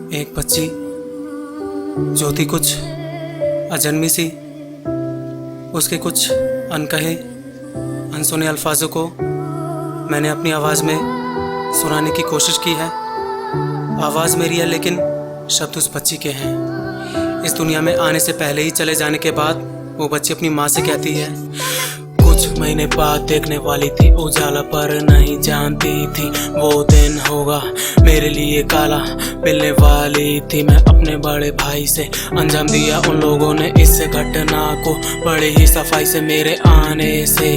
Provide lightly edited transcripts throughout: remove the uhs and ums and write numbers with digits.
एक बच्ची जो थी कुछ अजन्मी सी, उसके कुछ अनकहे अनसुने अल्फाजों को मैंने अपनी आवाज़ में सुनाने की कोशिश की है। आवाज़ मेरी है लेकिन शब्द उस बच्ची के हैं। इस दुनिया में आने से पहले ही चले जाने के बाद वो बच्ची अपनी माँ से कहती है, कुछ महीने बाद देखने वाली थी उजाला पर नहीं जानती थी वो दिन होगा मेरे लिए काला मिलने वाली थी। मैं अपने बड़े भाई से अंजाम दिया उन लोगों ने इस घटना को बड़े ही सफाई से। मेरे आने से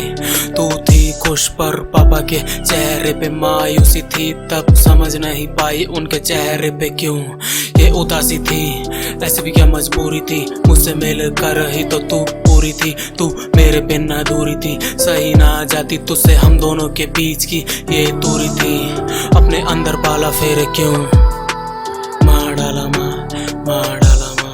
तू थी खुश पर पापा के चेहरे पे मायूसी थी। तब समझ नहीं पाई उनके चेहरे पे क्यों ये उदासी थी। ऐसी भी क्या मजबूरी थी, मुझसे मिल कर ही तो तू पूरी थी। तू मेरे बिन अधूरी थी, सही ना जाती तुझसे हम दोनों के बीच की ये दूरी थी। अपने अंदर बाला फेरे क्यों मार डाला माँ, मार डाला माँ।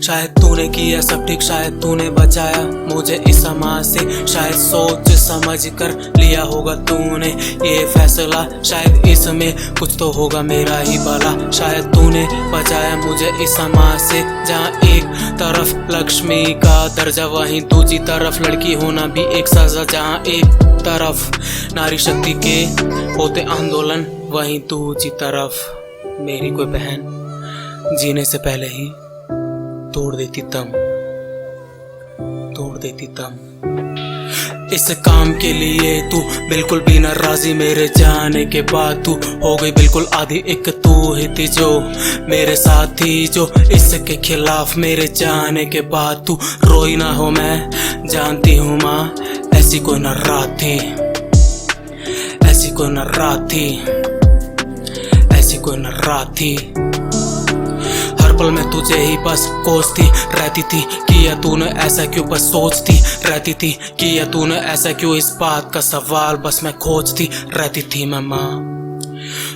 शायद तूने किया सब ठीक, शायद तूने बचाया मुझे इस समाज से। शायद सोच समझ कर लिया होगा तूने ये फैसला। शायद इसमें कुछ तो होगा मेरा ही भला। शायद तूने बचाया मुझे इस समाज से, जहाँ एक तरफ लक्ष्मी का दर्जा वहीं दूसरी तरफ लड़की होना भी एक सजा। जहाँ एक तरफ नारी शक्ति के होते आंदोलन वहीं दूसरी तरफ मेरी कोई बहन जीने से पहले ही तोड़ देती दम, तोड़ देती दम। इस काम के लिए तू बिल्कुल भी न राजी, मेरे जाने के बाद तू हो गई बिल्कुल आधी। एक तू ही थी जो मेरे साथ थी, जो इसके खिलाफ मेरे जाने के बाद तू रोई ना हो। मैं जानती हूँ माँ ऐसी कोई न रात थी, ऐसी कोई न रात थी, ऐसी कोई न रात थी। पल में तुझे ही बस कोसती रहती थी, किया तूने ऐसा क्यों बस सोचती रहती थी। किया तूने ऐसा क्यों इस बात का सवाल बस मैं खोजती रहती थी। मैं माँ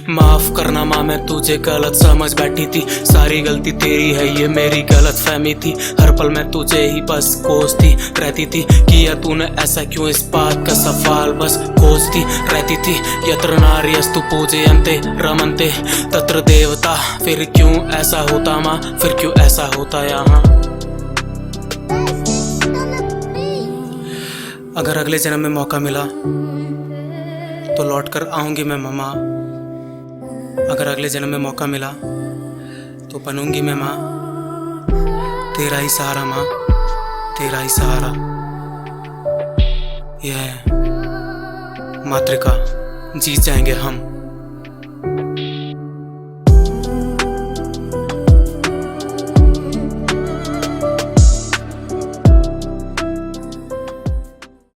माफ करना माँ, मैं तुझे गलत समझ बैठी थी। सारी गलती तेरी है ये मेरी गलत फहमी थी। हर पल में तुझे ही बस कोसती रहती थी। किया तूने ऐसा क्यों इस बात का सवाल बस खोजती रहती थी। यत्र नार्यस्तु पूजयन्ते रमन्ते तत्र देवता। फिर क्यों ऐसा होता माँ, फिर क्यों ऐसा होता यहाँ। अगर अगले जन्म में मौका मिला तो लौट कर आऊंगी मैं माँ। अगर अगले जन्म में मौका मिला तो बनूंगी मैं माँ तेरा ही सहारा माँ, तेरा ही सहारा। यह मातृका जीत जाएंगे हम।